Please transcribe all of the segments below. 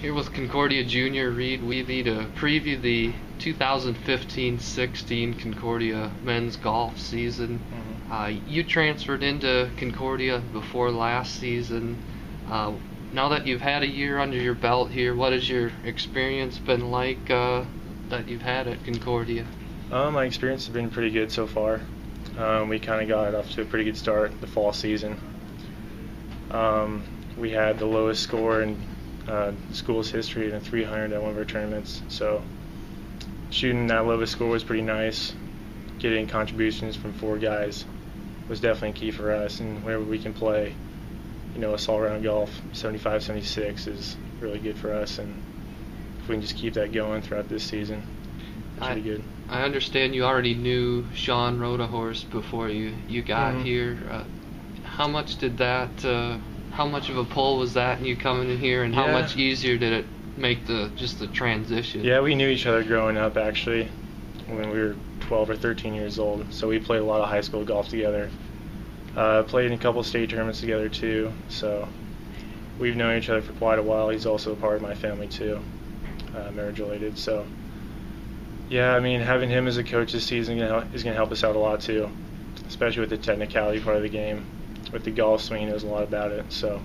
Here with Concordia Junior Reid Wiebe to preview the 2015-16 Concordia men's golf season. You transferred into Concordia before last season. Now that you've had a year under your belt here, what has your experience been like that you've had at Concordia? My experience has been pretty good so far. We kind of got off to a pretty good start the fall season. We had the lowest score in school's history in a 300 at one of our tournaments, so shooting that lowest score was pretty nice. Getting contributions from 4 guys was definitely key for us, and whenever we can play, us all-around golf, 75, 76 is really good for us, and if we can just keep that going throughout this season, it's pretty good. I understand you already knew Sean Rodahorst before you got here. How much did that? How much of a pull was that in you coming in here, and how much easier did it make the transition? Yeah, we knew each other growing up actually when we were 12 or 13 years old, so we played a lot of high school golf together. Played in a couple state tournaments together too, so we've known each other for quite a while. He's also a part of my family too, marriage related. So yeah, I mean, having him as a coach this season is going to help us out a lot too, especially with the technicality part of the game. With the golf swing, he knows a lot about it. So,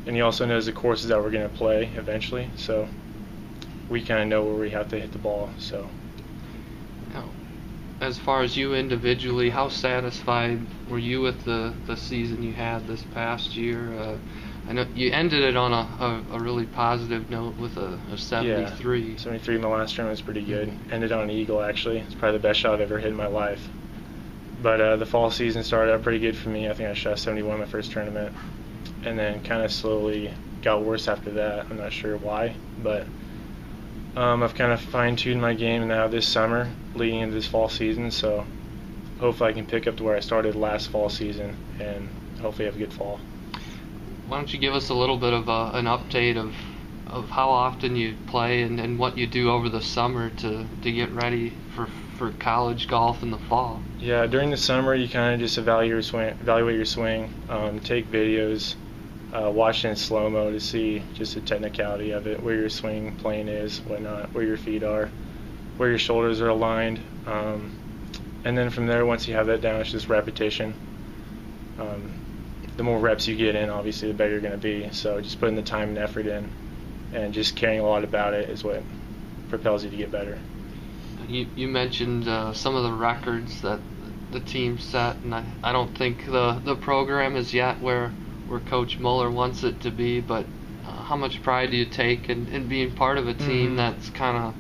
and he also knows the courses that we're going to play eventually. So we kind of know where we have to hit the ball. So, now, as far as you individually, how satisfied were you with the season you had this past year? I know you ended it on a really positive note with a 73. Yeah, 73 in my last tournament was pretty good. Ended on an eagle actually. It's probably the best shot I've ever hit in my life. But the fall season started out pretty good for me. I think I shot 71 my first tournament, and then kind of slowly got worse after that. I'm not sure why, but I've kind of fine-tuned my game now this summer leading into this fall season, so hopefully I can pick up to where I started last fall season and hopefully have a good fall. Why don't you give us a little bit of an update of how often you play and what you do over the summer to get ready for college golf in the fall? Yeah, during the summer you kind of just evaluate your swing, take videos, watch it in slow-mo to see just the technicality of it, where your swing plane is, whatnot, where your feet are, where your shoulders are aligned, and then from there, once you have that down, it's just repetition. The more reps you get in, obviously, the better you're going to be. So just putting the time and effort in and just caring a lot about it is what propels you to get better. You mentioned some of the records that the team set, and I don't think the program is yet where Coach Muller wants it to be, but how much pride do you take in being part of a team that's kind of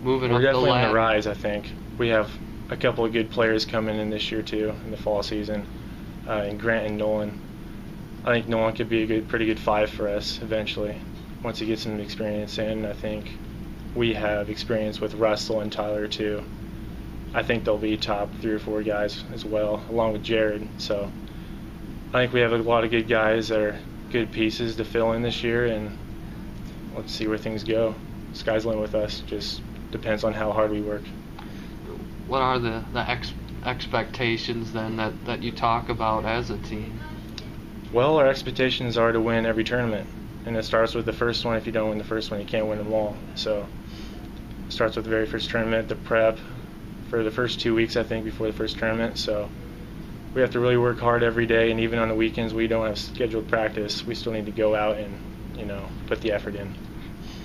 moving up the ladder? We're definitely on the rise, I think. We have a couple of good players coming in this year too in the fall season, and Grant and Nolan. I think Nolan could be a pretty good 5 for us eventually once he gets some experience in. I think we have experience with Russell and Tyler too. I think they'll be top 3 or 4 guys as well, along with Jared. So I think we have a lot of good guys that are good pieces to fill in this year, and let's see where things go. Sky's the limit with us. Just depends on how hard we work. What are the expectations then that you talk about as a team? Well, our expectations are to win every tournament, and it starts with the first one. If you don't win the first one, you can't win them all. So it starts with the very first tournament, the prep for the first 2 weeks, I think, before the first tournament. So we have to really work hard every day, and even on the weekends we don't have scheduled practice, we still need to go out and put the effort in.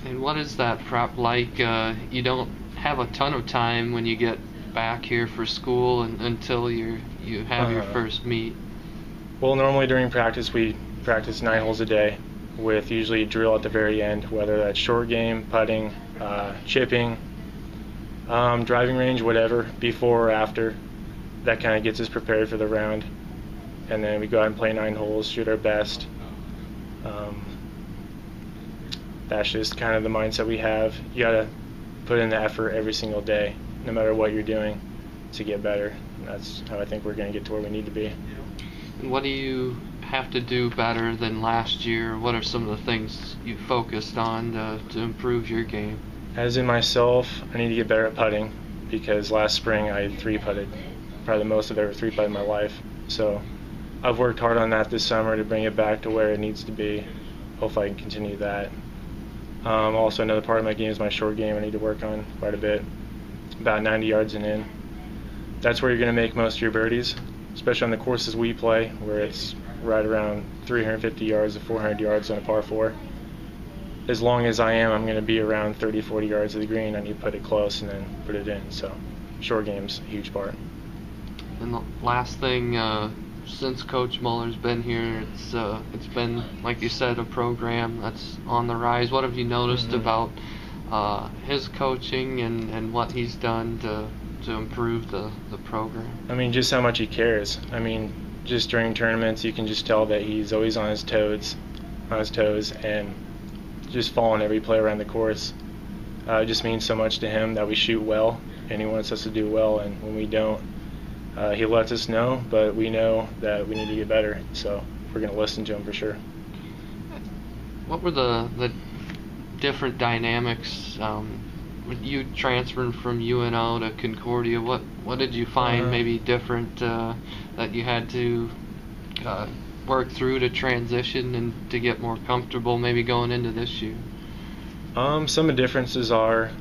And what is that prep like? You don't have a ton of time when you get back here for school until you have your first meet. Well, normally during practice we practice 9 holes a day with usually a drill at the very end, whether that's short game, putting, chipping, driving range, whatever, before or after. That kind of gets us prepared for the round. And then we go out and play 9 holes, shoot our best. That's just kind of the mindset we have. You got to put in the effort every single day, no matter what you're doing, to get better. And that's how I think we're going to get to where we need to be. What do you have to do better than last year? What are some of the things you focused on to improve your game? As in myself, I need to get better at putting, because last spring I 3-putted, probably the most I've ever 3-putted in my life. So I've worked hard on that this summer to bring it back to where it needs to be. Hopefully I can continue that. Also, another part of my game is my short game. I need to work on quite a bit, about 90 yards and in. That's where you're going to make most of your birdies, especially on the courses we play, where it's right around 350 yards to 400 yards on a par 4. As long as I'm going to be around 30, 40 yards of the green. I need to put it close and then put it in. So short game's a huge part. And the last thing, since Coach Muller's been here, it's been, like you said, a program that's on the rise. What have you noticed about his coaching and what he's done to improve the program? I mean, just how much he cares. I mean, just during tournaments, you can just tell that he's always on his toes, and just following every play around the course. It just means so much to him that we shoot well, and he wants us to do well. And when we don't, he lets us know, but we know that we need to get better. So we're going to listen to him for sure. What were the different dynamics with you transferring from UNO to Concordia? What did you find maybe different that you had to work through to transition and to get more comfortable maybe going into this year? Some of the differences are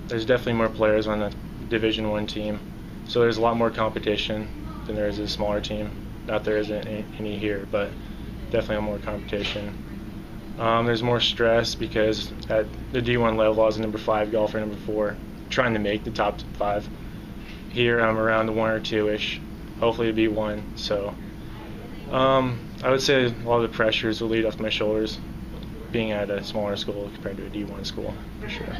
there's definitely more players on the Division I team, so there's a lot more competition than there is a smaller team. Not there isn't any here, but definitely more competition. There's more stress because at the D1 level I was a number 5 golfer, number 4, trying to make the top 5. Here I'm around the 1 or 2-ish, hopefully to be 1. So I would say a lot of the pressures will lead off my shoulders being at a smaller school compared to a D1 school, for sure.